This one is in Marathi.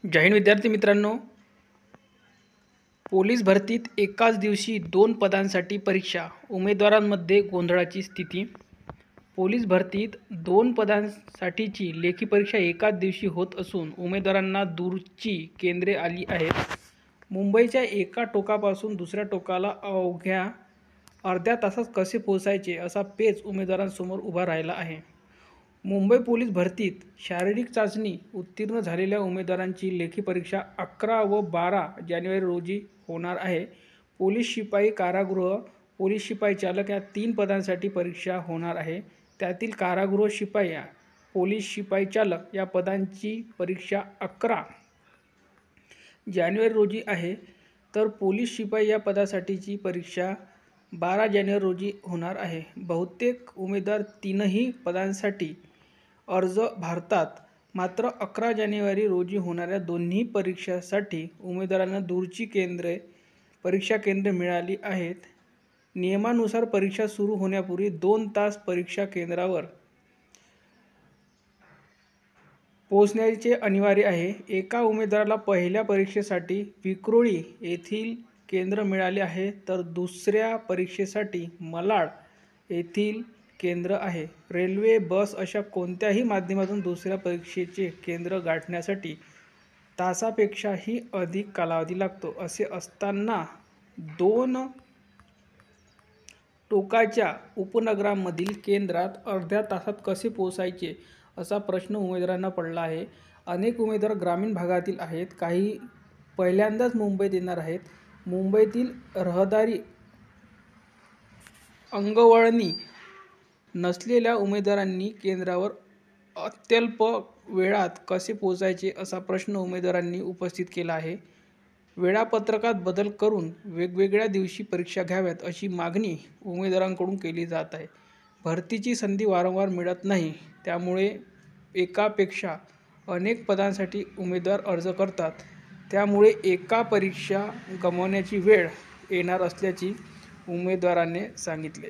जय हिंद विद्यार्थी मित्रांनो, पोलीस भरतीत एकाच दिवशी 2 पदांसाठी परीक्षा, उमेदवारांमध्ये गोंधळाची स्थिती. पोलीस भरतीत 2 पदांसाठीची लेखी परीक्षा एकाच दिवशी होत असून उमेदवारांना दूरची केंद्रे आली आहेत. मुंबईच्या एका टोकापासून दुसऱ्या टोकाला अवघ्या अर्ध्या तासात कसे पोहोचायचे असा पेच उमेदवारांसमोर उभा राहिला आहे. मुंबई पोलीस भरतीत शारीरिक चाचणी उत्तीर्ण झालेल्या उमेदवारांची लेखी परीक्षा 11 व 12 जानेवारी रोजी होणार आहे. पोलीस शिपाई कारागृह, पोलीस शिपाई चालक या 3 पदांसाठी परीक्षा होणार आहे. त्यातील कारागृह शिपाई, पोलीस शिपाई चालक या पदांची परीक्षा 11 जानेवारी रोजी आहे, तर पोलीस शिपाई या पदासाठीची परीक्षा 12 जानेवारी रोजी होणार आहे. बहुतेक उमेदवार 3ही पदांसाठी अर्ज भरतात. मात्र 11 जानेवारी रोजी होणाऱ्या दोन्ही परीक्षांसाठी उमेदवारांना दूरची परीक्षा केंद्रे मिळाली आहेत. नियमानुसार परीक्षा सुरू होण्यापूर्वी 2 तास परीक्षा केंद्रावर पोहोचण्याचे अनिवार्य आहे. एका उमेदवाराला पहिल्या परीक्षेसाठी विक्रोळी येथील केंद्र मिळाले आहे, तर दुसऱ्या परीक्षेसाठी मालाड येथील केंद्र आहे. रेल्वे, बस अशा कोणत्याही माध्यमातून दुसऱ्या परीक्षेचे केंद्र गाठण्यासाठी तासापेक्षाही अधिक कालावधी लागतो. असे असताना 2 टोकाच्या उपनगरांमधील केंद्रात अर्ध्या तासात कसे पोहोचायचे असा प्रश्न उमेदवारांना पडला आहे. अनेक उमेदवार ग्रामीण भागातील आहेत, काही पहिल्यांदाच मुंबईत येणार आहेत. मुंबईतील रहदारी अंगवळणी नसलेल्या उमेदवारांनी केंद्रावर अत्यल्प वेळात कसे पोहोचायचे असा प्रश्न उमेदवारांनी उपस्थित केला आहे. वेळापत्रकात बदल करून वेगवेगळ्या दिवशी परीक्षा घ्याव्यात अशी मागणी उमेदवारांकडून केली जात आहे. भरतीची संधी वारंवार मिळत नाही, त्यामुळे एकापेक्षा अनेक पदांसाठी उमेदवार अर्ज करतात. त्यामुळे एका परीक्षा गमावण्याची वेळ येणार असल्याचे उमेदवाराने सांगितले.